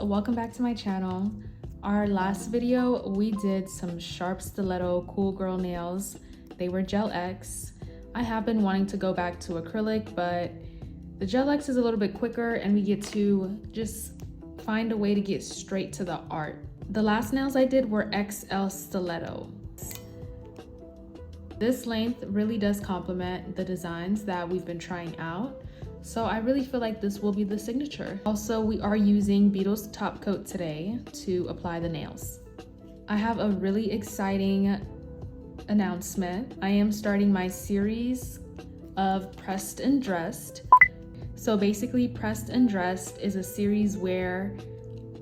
welcome back to my channel. Our last video we did some sharp stiletto cool girl nails. They were Gel X. I have been wanting to go back to acrylic, but the Gel X is a little bit quicker and we get to just find a way to get straight to the art. The last nails I did were XL stiletto. This length really does complement the designs that we've been trying out. So I really feel like this will be the signature. Also, we are using Beetle's top coat today to apply the nails. I have a really exciting announcement. I am starting my series of Pressed and Dressed. So basically, Pressed and Dressed is a series where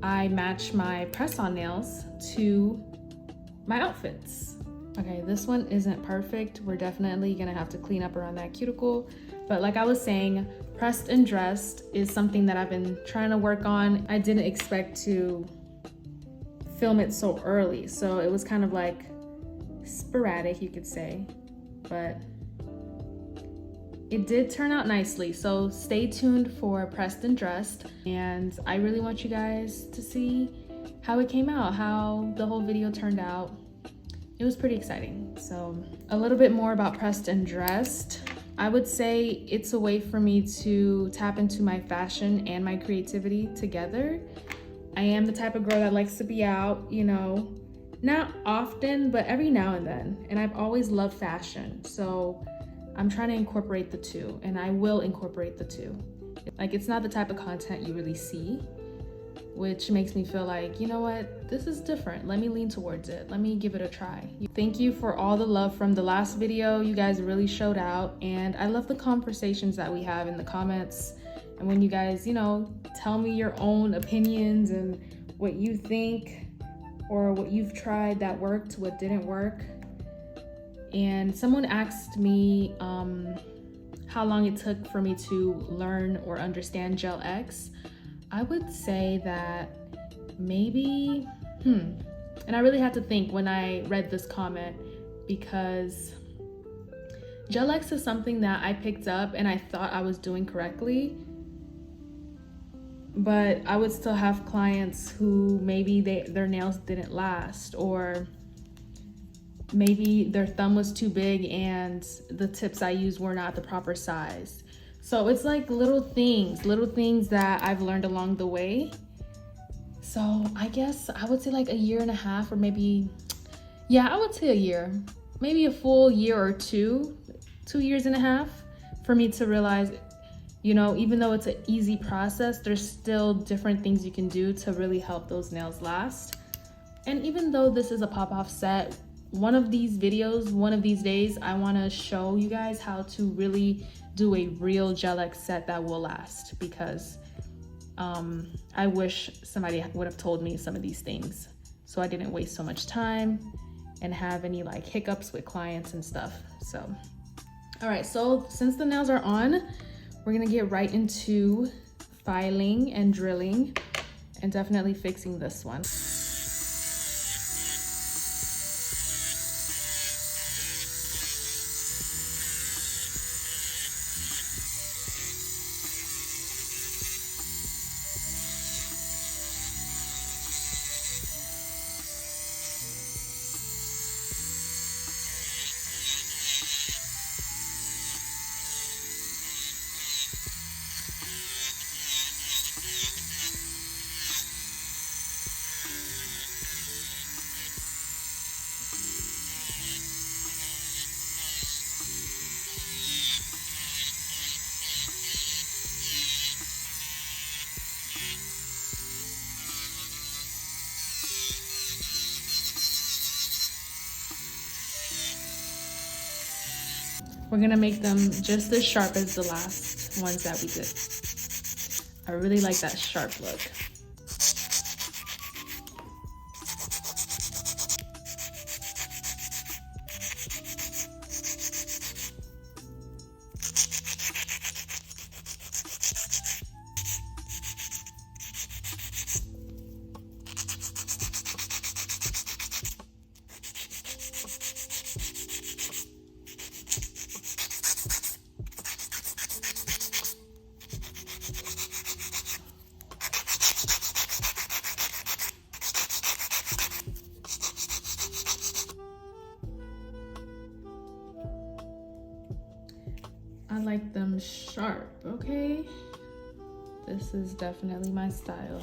I match my press-on nails to my outfits. Okay, this one isn't perfect. We're definitely gonna have to clean up around that cuticle. But like I was saying, Pressed and Dressed is something that I've been trying to work on. I didn't expect to film it so early, so it was kind of like sporadic, you could say, but it did turn out nicely. So stay tuned for Pressed and Dressed, and I really want you guys to see how it came out, how the whole video turned out. It was pretty exciting. So a little bit more about Pressed and Dressed. I would say it's a way for me to tap into my fashion and my creativity together. I am the type of girl that likes to be out, you know, not often, but every now and then. And I've always loved fashion. So I'm trying to incorporate the two, and I will incorporate the two. Like, it's not the type of content you really see, which makes me feel like, you know what, this is different. Let me lean towards it. Let me give it a try. Thank you for all the love from the last video. You guys really showed out, and I love the conversations that we have in the comments. And when you guys, you know, tell me your own opinions and what you think or what you've tried that worked, what didn't work. And someone asked me how long it took for me to learn or understand Gel X. I would say that maybe, and I really had to think when I read this comment, because Gel X is something that I picked up and I thought I was doing correctly, but I would still have clients who maybe their nails didn't last, or maybe their thumb was too big and the tips I used were not the proper size. So it's like little things that I've learned along the way. So I guess I would say like a year and a half, or maybe, yeah, I would say a year, maybe a full year or 2 years and a half for me to realize, you know, even though it's an easy process, there's still different things you can do to really help those nails last. And even though this is a pop-off set, one of these videos, one of these days, I want to show you guys how to really do a real Gel X set that will last, because I wish somebody would have told me some of these things so I didn't waste so much time and have any like hiccups with clients and stuff. So, all right, so since the nails are on, we're gonna get right into filing and drilling, and definitely fixing this one. We're gonna make them just as sharp as the last ones that we did. I really like that sharp look. like them sharp, okay? This is definitely my style.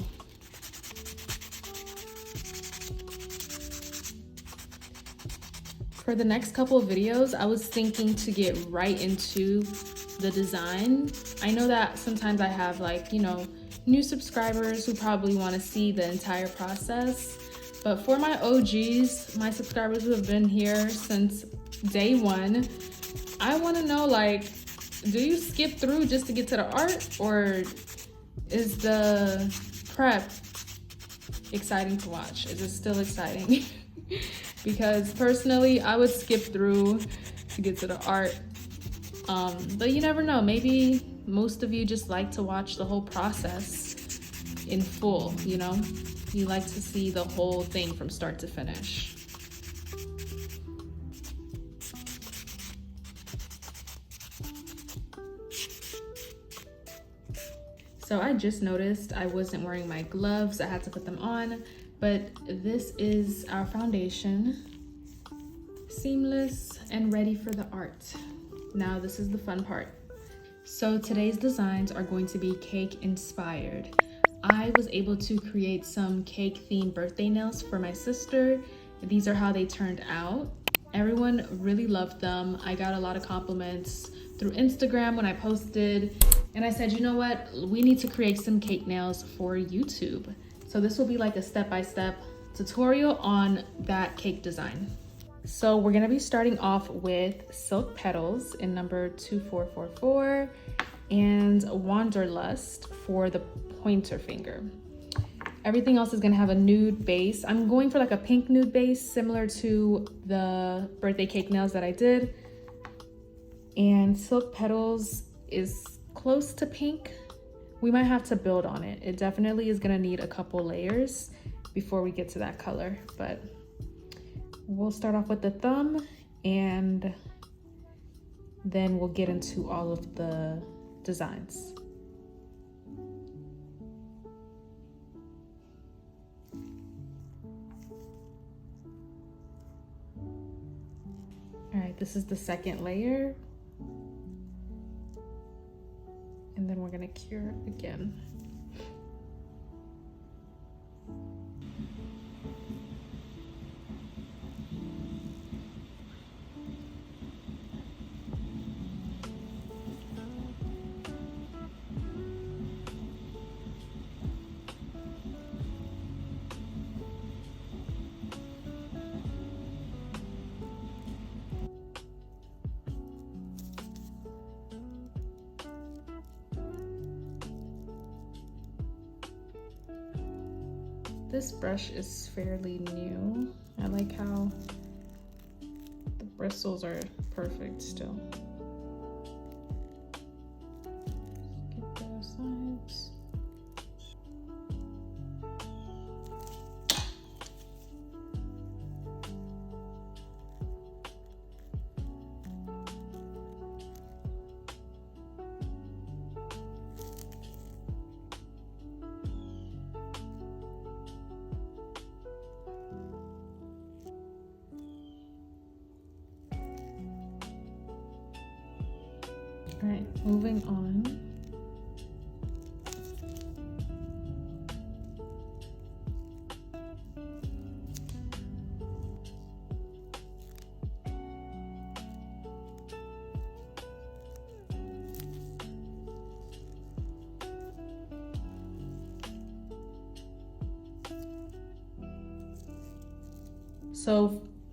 For the next couple of videos, I was thinking to get right into the design. I know that sometimes I have like, you know, new subscribers who probably want to see the entire process. But for my OGs, my subscribers who have been here since day one, I want to know, like, do you skip through just to get to the art, or is the prep exciting to watch? Is it still exciting? Because personally, I would skip through to get to the art. But you never know, maybe most of you just like to watch the whole process in full, you know? You like to see the whole thing from start to finish. So I just noticed I wasn't wearing my gloves. I had to put them on, but this is our foundation. Seamless and ready for the art. Now this is the fun part. So today's designs are going to be cake inspired. I was able to create some cake themed birthday nails for my sister. These are how they turned out. Everyone really loved them. I got a lot of compliments through Instagram when I posted, and I said, you know what? We need to create some cake nails for YouTube. So this will be like a step-by-step tutorial on that cake design. So we're gonna be starting off with silk petals in number 2444 and Wanderlust for the pointer finger. Everything else is gonna have a nude base. I'm going for like a pink nude base, similar to the birthday cake nails that I did. And silk petals is close to pink. We might have to build on it. It definitely is gonna need a couple layers before we get to that color, but we'll start off with the thumb and then we'll get into all of the designs. All right, this is the second layer. And then we're gonna cure it again. This brush is fairly new. I like how the bristles are perfect still. Get those sides. All right, moving on.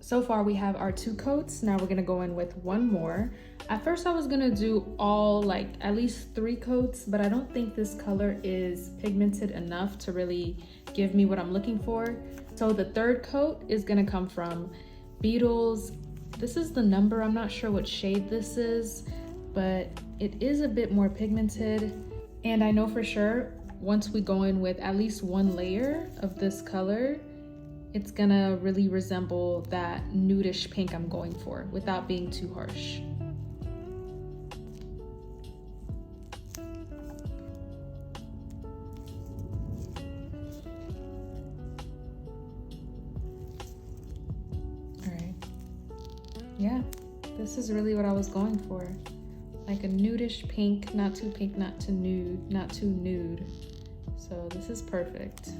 So far we have our 2 coats. Now we're gonna go in with 1 more. At first I was gonna do all, like, at least 3 coats, but I don't think this color is pigmented enough to really give me what I'm looking for. So the 3rd coat is gonna come from Beetles. This is the number, I'm not sure what shade this is, but it is a bit more pigmented. And I know for sure, once we go in with at least 1 layer of this color, it's gonna really resemble that nudish pink I'm going for without being too harsh. All right, yeah, this is really what I was going for. like a nudish pink, not too pink, not too nude, not too nude. So this is perfect.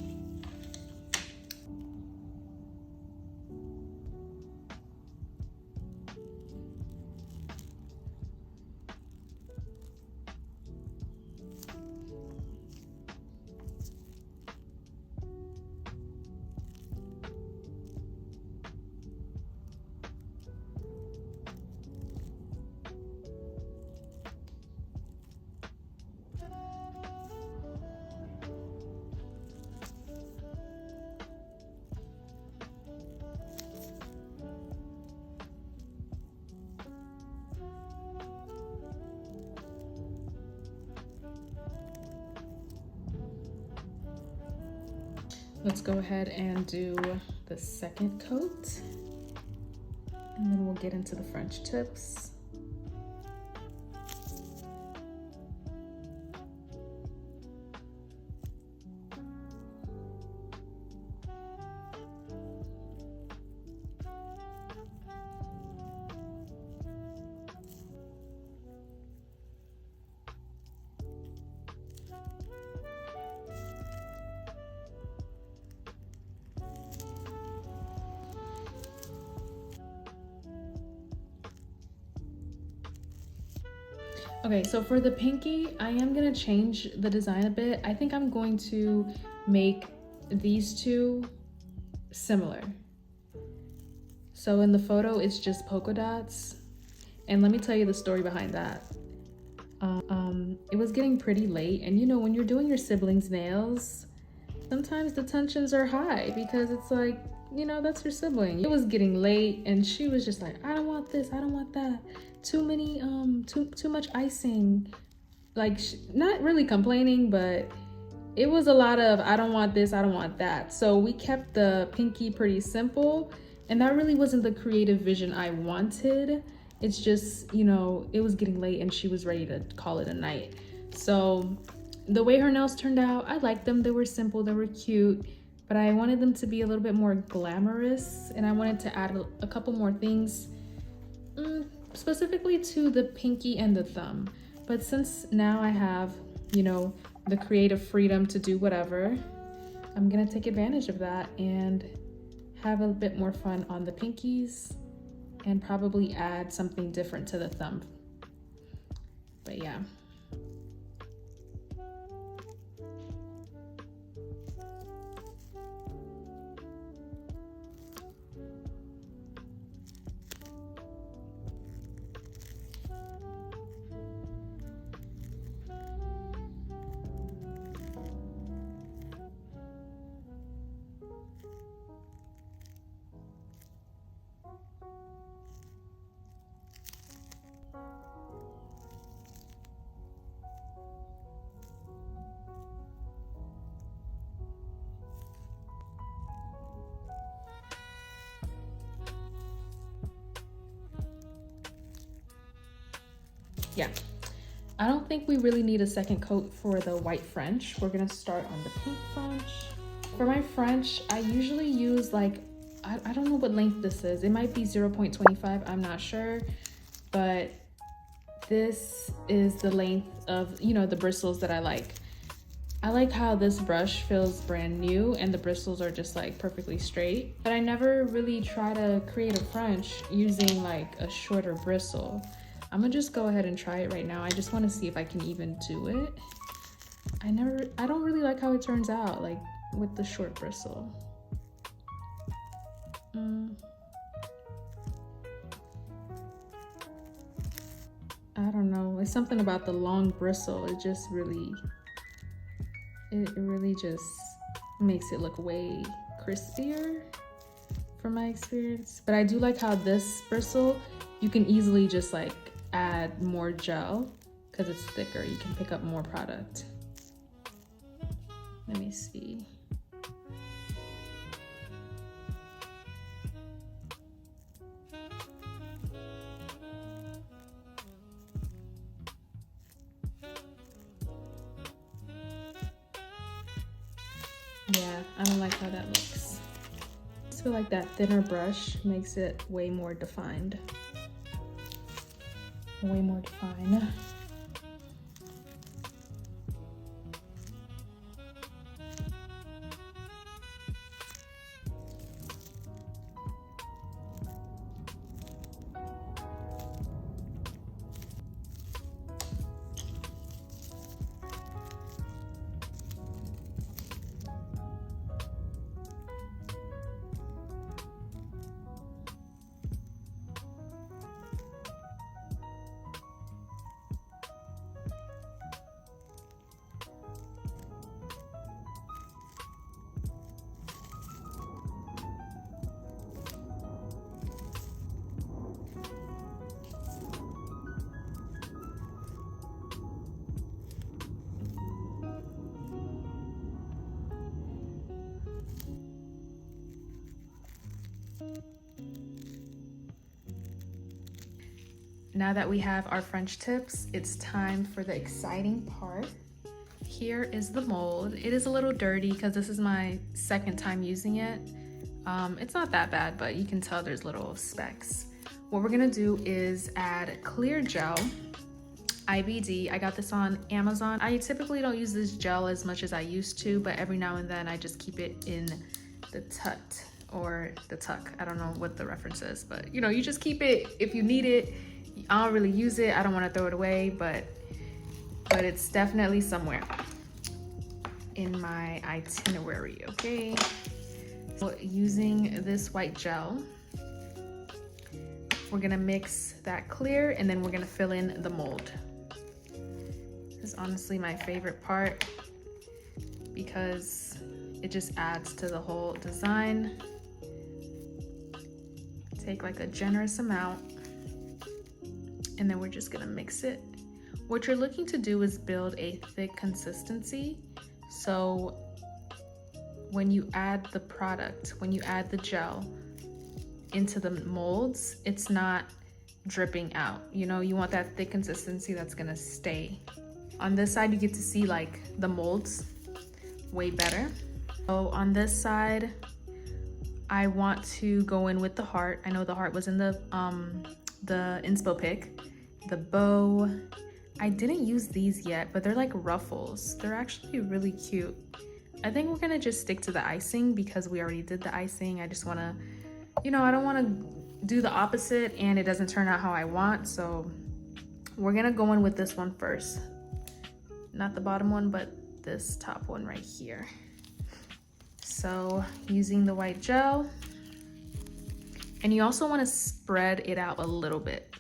Let's go ahead and do the second coat, and then we'll get into the French tips. Okay, so for the pinky, I am gonna change the design a bit. I think I'm going to make these two similar. So in the photo, it's just polka dots. And let me tell you the story behind that. It was getting pretty late, and you know, when you're doing your siblings' nails, sometimes the tensions are high because it's like, you know, that's your sibling. It was getting late and she was just like, I don't want this, I don't want that. Too many, too much icing. Like, not really complaining, but it was a lot of, I don't want this, I don't want that. So we kept the pinky pretty simple, and that really wasn't the creative vision I wanted. It's just, you know, it was getting late and she was ready to call it a night. So the way her nails turned out, I liked them. They were simple, they were cute, but I wanted them to be a little bit more glamorous, and I wanted to add a couple more things, specifically to the pinky and the thumb. But since now I have, you know, the creative freedom to do whatever, I'm gonna take advantage of that and have a bit more fun on the pinkies and probably add something different to the thumb. But yeah. Yeah, I don't think we really need a second coat for the white French. We're gonna start on the pink French. For my French, I usually use like, I don't know what length this is. It might be 0.25, I'm not sure. But this is the length of, you know, the bristles that I like. I like how this brush feels brand new and the bristles are just like perfectly straight. But I never really try to create a French using like a shorter bristle. I'm gonna just go ahead and try it right now. I just want to see if I can even do it. I don't really like how it turns out, like with the short bristle. I don't know, it's something about the long bristle. It just really, it really just makes it look way crispier from my experience. But I do like how this bristle, you can easily just like add more gel because it's thicker. You can pick up more product. Let me see. Yeah, I don't like how that looks. I just feel like that thinner brush makes it way more defined. way more defined. Now that we have our French tips, it's time for the exciting part. Here is the mold. It is a little dirty because this is my second time using it. It's not that bad, but you can tell there's little specks. What we're gonna do is add clear gel, IBD. I got this on Amazon. I typically don't use this gel as much as I used to, but every now and then I just keep it in the tut or the tuck. I don't know what the reference is, but you know, you just keep it if you need it. I don't really use it. I don't want to throw it away, but it's definitely somewhere in my itinerary, okay? So using this white gel, we're gonna mix that clear and then we're gonna fill in the mold. This is honestly my favorite part because it just adds to the whole design. Take like a generous amount and then we're just gonna mix it. What you're looking to do is build a thick consistency. So when you add the product, when you add the gel into the molds, it's not dripping out. You know, you want that thick consistency that's gonna stay. On this side, you get to see like the molds way better. So on this side, I want to go in with the heart. I know the heart was in the inspo pick. The bow, I didn't use these yet, but they're like ruffles. They're actually really cute. I think we're gonna just stick to the icing because we already did the icing. I just wanna, you know, I don't wanna do the opposite and it doesn't turn out how I want. So we're gonna go in with this one first. Not the bottom one, but this top one right here. So using the white gel, and you also wanna spread it out a little bit.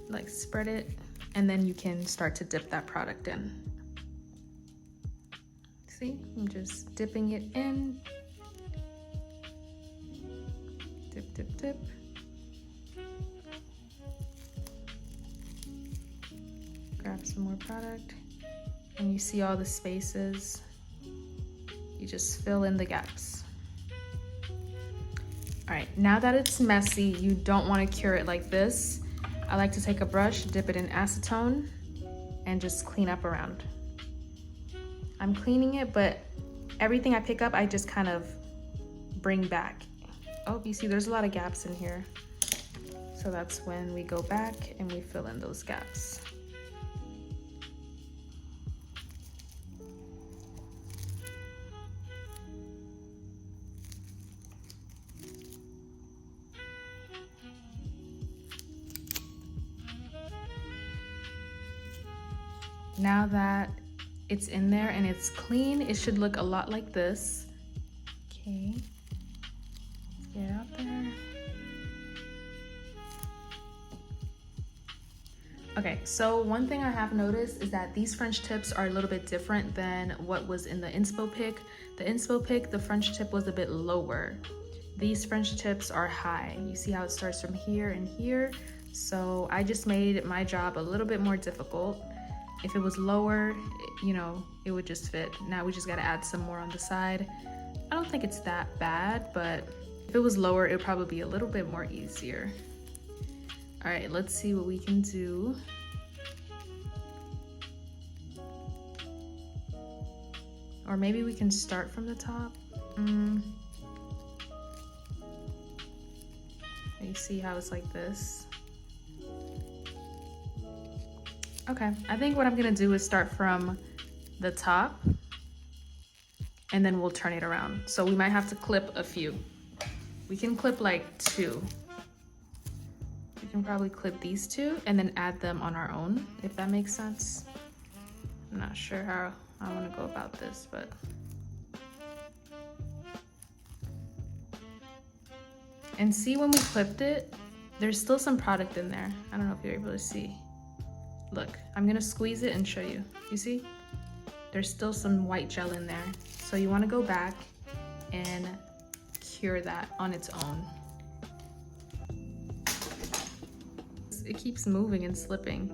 Like spread it, and then you can start to dip that product in. See, I'm just dipping it in. Dip, dip, dip. Grab some more product, and you see all the spaces. You just fill in the gaps. All right, now that it's messy, you don't want to cure it like this. I like to take a brush, dip it in acetone, and just clean up around. I'm cleaning it, but everything I pick up, I just kind of bring back. Oh, you see there's a lot of gaps in here. So that's when we go back and we fill in those gaps. Now that it's in there and it's clean, it should look a lot like this. Okay, let's get it out there. Okay, so one thing I have noticed is that these French tips are a little bit different than what was in the inspo pick. The inspo pick, the French tip was a bit lower. These French tips are high. You see how it starts from here and here? So I just made my job a little bit more difficult. If it was lower, you know, it would just fit. Now we just gotta add some more on the side. I don't think it's that bad, but if it was lower, it would probably be a little bit more easier. All right, let's see what we can do. Or maybe we can start from the top. You see how it's like this? Okay, I think what I'm gonna do is start from the top and then we'll turn it around. So we might have to clip a few. We can clip like 2. We can probably clip these 2 and then add them on our own, if that makes sense. I'm not sure how I want to go about this, but and see, when we clipped it, there's still some product in there. I don't know if you're able to see. Look, I'm gonna squeeze it and show you. You see? There's still some white gel in there. So you want to go back and cure that on its own. It keeps moving and slipping.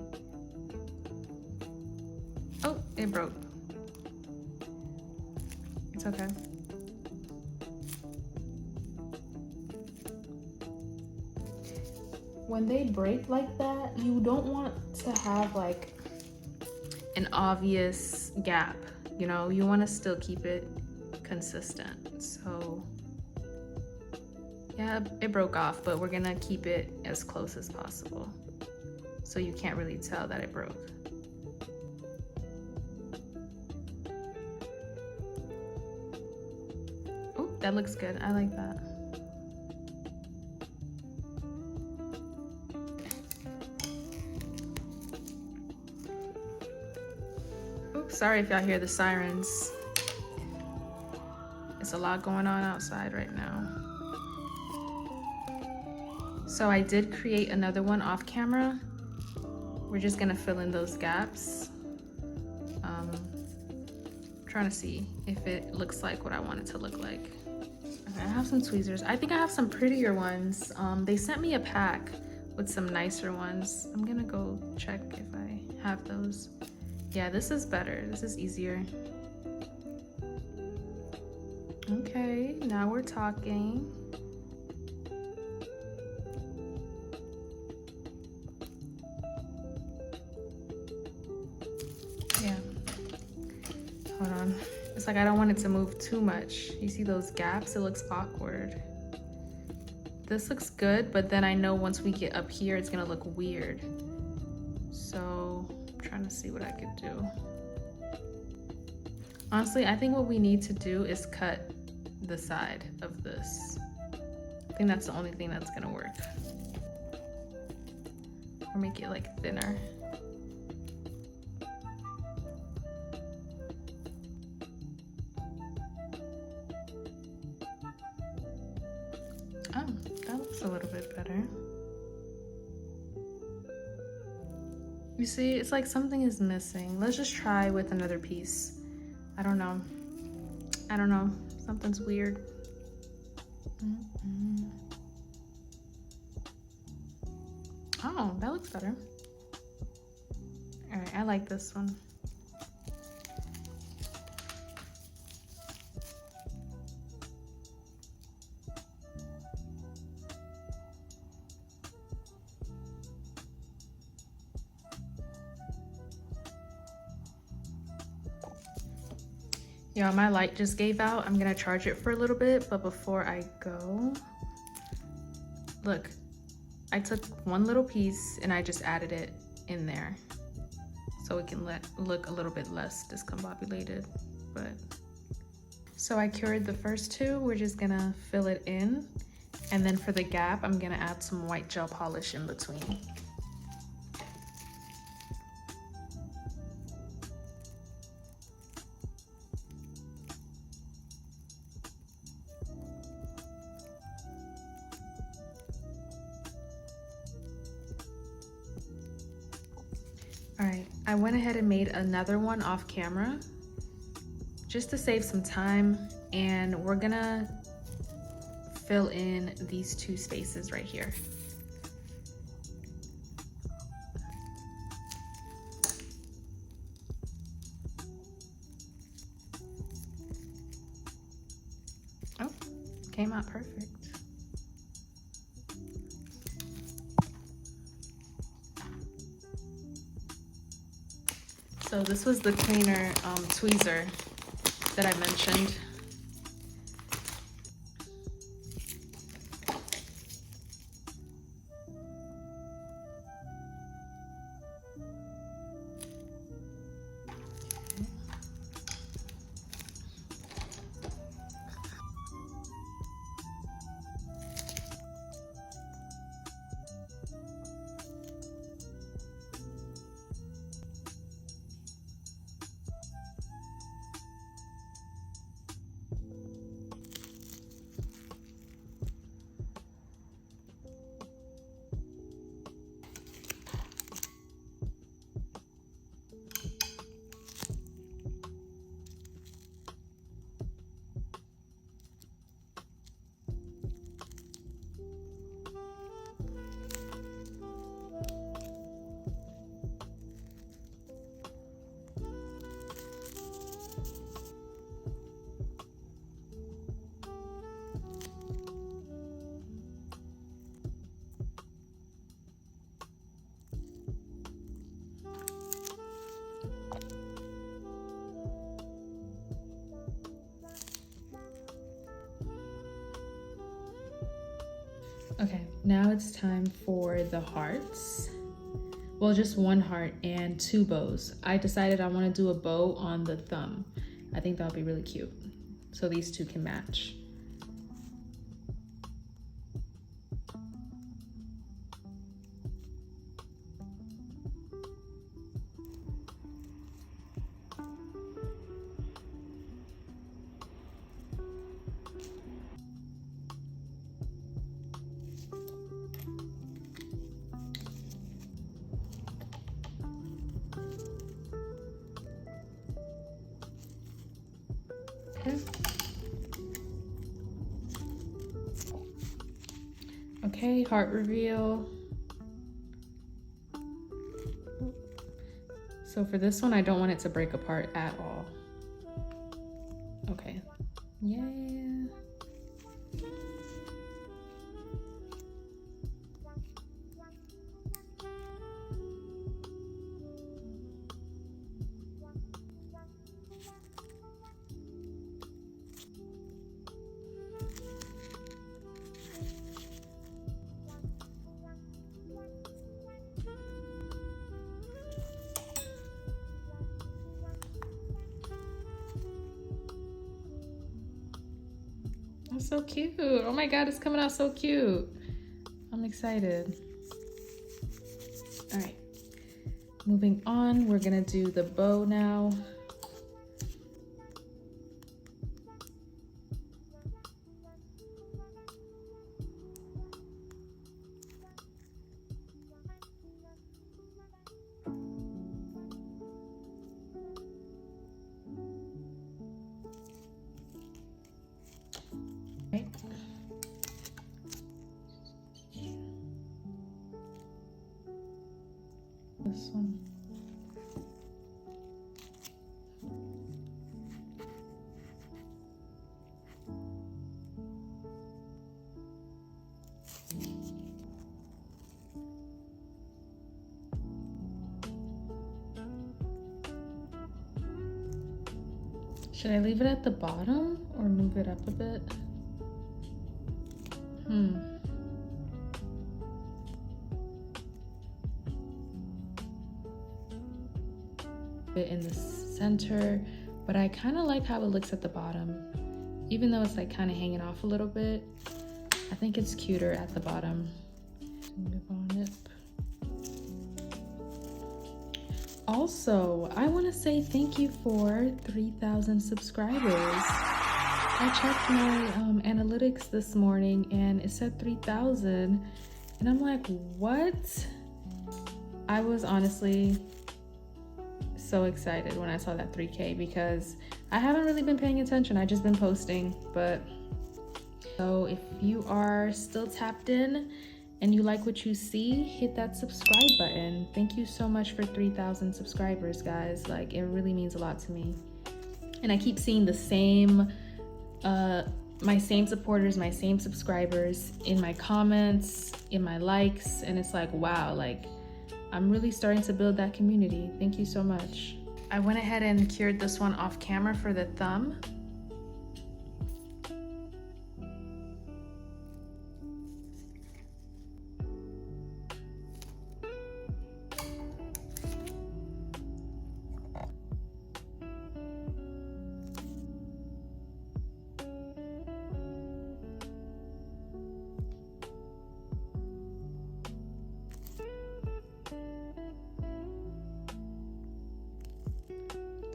Oh, it broke. It's okay. When they break like that, you don't want to have like an obvious gap, you know? You want to still keep it consistent. So yeah, it broke off, but we're gonna keep it as close as possible so you can't really tell that it broke. Oh, that looks good. I like that. Oops, sorry if y'all hear the sirens. It's a lot going on outside right now. So I did create another one off camera. We're just gonna fill in those gaps. Trying to see if it looks like what I want it to look like. Okay, I have some tweezers. I think I have some prettier ones. They sent me a pack with some nicer ones. I'm gonna go check if I have those. Yeah, this is better. This is easier. Okay, now we're talking. Yeah. Hold on. It's like I don't want it to move too much. You see those gaps? It looks awkward. This looks good, but then I know once we get up here, it's gonna look weird. So I'm trying to see what I could do. Honestly, I think what we need to do is cut the side of this. I think that's the only thing that's gonna work. Or make it like thinner. Oh, that looks a little bit better. You see, it's like something is missing. Let's just try with another piece. I don't know. I don't know. Something's weird. Oh, that looks better. All right, I like this one. Yeah, my light just gave out. I'm gonna charge it for a little bit, but before I go, look, I took one little piece and I just added it in there so it can look a little bit less discombobulated. But so I cured the first 2. We're just gonna fill it in, and then for the gap, I'm gonna add some white gel polish in between. All right, I went ahead and made another one off camera just to save some time, and we're gonna fill in these 2 spaces right here. Oh, came out perfect. So this was the cleaner tweezer that I mentioned. Okay, now it's time for the hearts. Well, just one heart and 2 bows. I decided I want to do a bow on the thumb. I think that would be really cute. So these 2 can match. Okay. Okay, heart reveal. So for this one, I don't want it to break apart at all. Okay. Yeah. That's so cute. Oh my God, it's coming out so cute. I'm excited. All right, moving on, we're gonna do the bow now. Right. This one. Should I leave it at the bottom or move it up a bit? Bit in the center, but I kind of like how it looks at the bottom. Even though it's like kind of hanging off a little bit, I think it's cuter at the bottom. Move on it. Also, I want to say thank you for 3,000 subscribers. I checked my analytics this morning and it said 3,000 and I'm like, what? I was honestly so excited when I saw that 3K because I haven't really been paying attention. I just been posting, but so if you are still tapped in and you like what you see, hit that subscribe button. Thank you so much for 3,000 subscribers, guys. Like, it really means a lot to me. And I keep seeing the same, my same supporters, my same subscribers in my comments, in my likes, and it's like, wow, like, I'm really starting to build that community. Thank you so much. I went ahead and cured this one off camera for the thumb.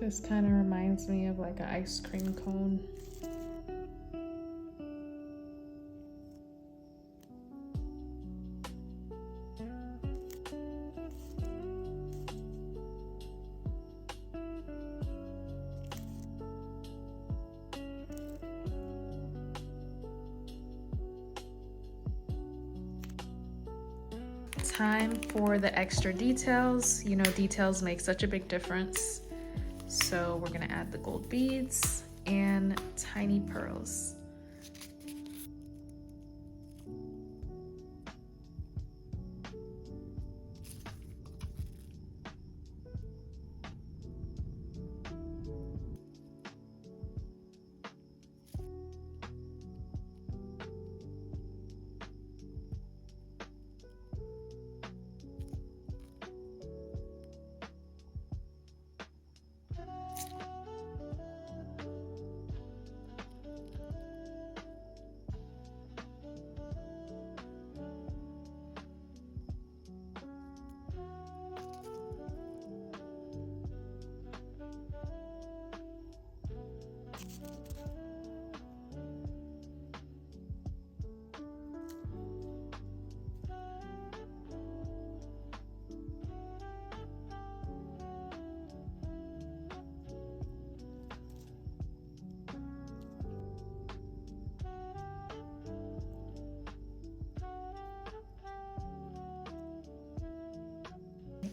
This kind of reminds me of like an ice cream cone. Time for the extra details. You know, details make such a big difference. So we're gonna add the gold beads and tiny pearls.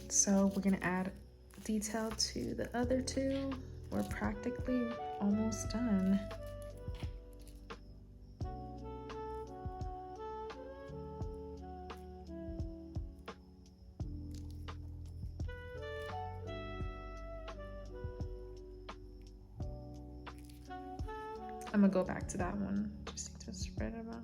So we're gonna add detail to the other two. We're practically almost done. I'm gonna go back to that one just to spread it out.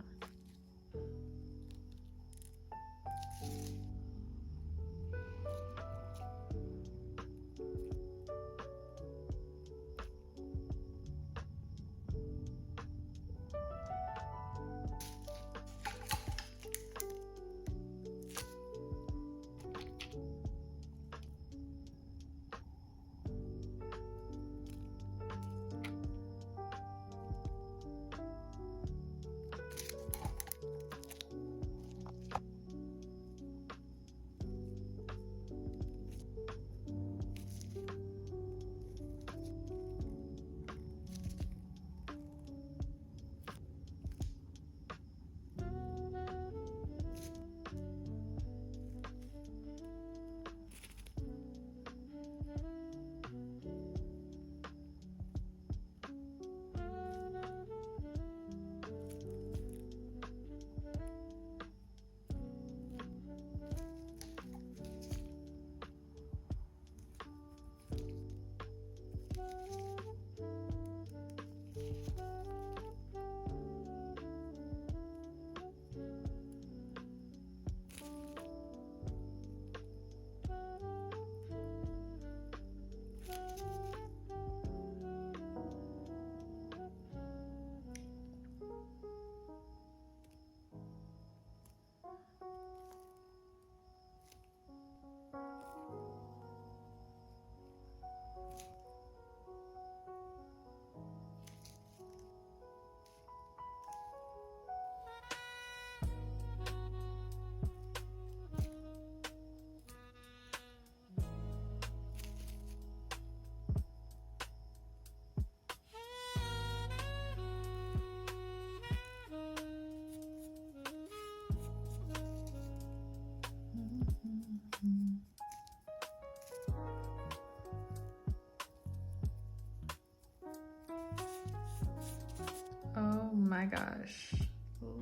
Oh my gosh,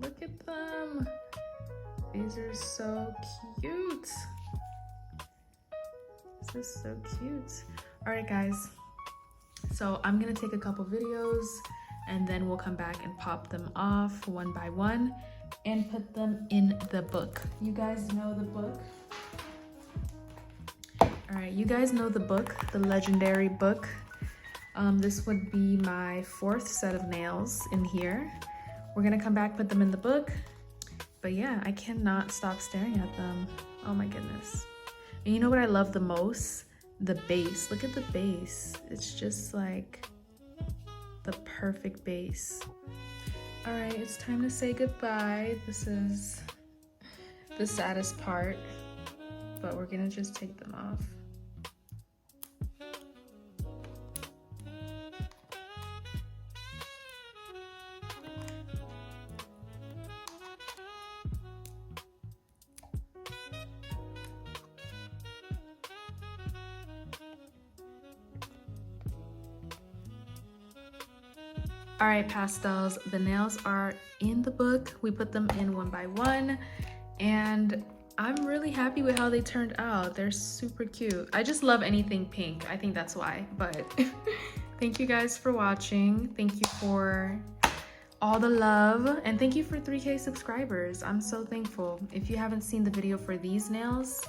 look at them. These are so cute. This is so cute. All right, guys. So I'm gonna take a couple videos and then we'll come back and pop them off one by one and put them in the book. You guys know the book. All right, you guys know the book, the legendary book. This would be my 4th set of nails in here. We're gonna come back, put them in the book. But yeah, I cannot stop staring at them. Oh my goodness. And you know what I love the most? The base. Look at the base. It's just like the perfect base. All right, it's time to say goodbye. This is the saddest part, but we're gonna just take them off. All right, pastels, the nails are in the book. We put them in one by one, and I'm really happy with how they turned out. They're super cute. I just love anything pink. I think that's why, but thank you guys for watching. Thank you for all the love, and thank you for 3K subscribers. I'm so thankful. If you haven't seen the video for these nails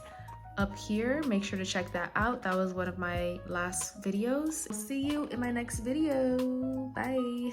up here, make sure to check that out. That was one of my last videos. See you in my next video. Bye.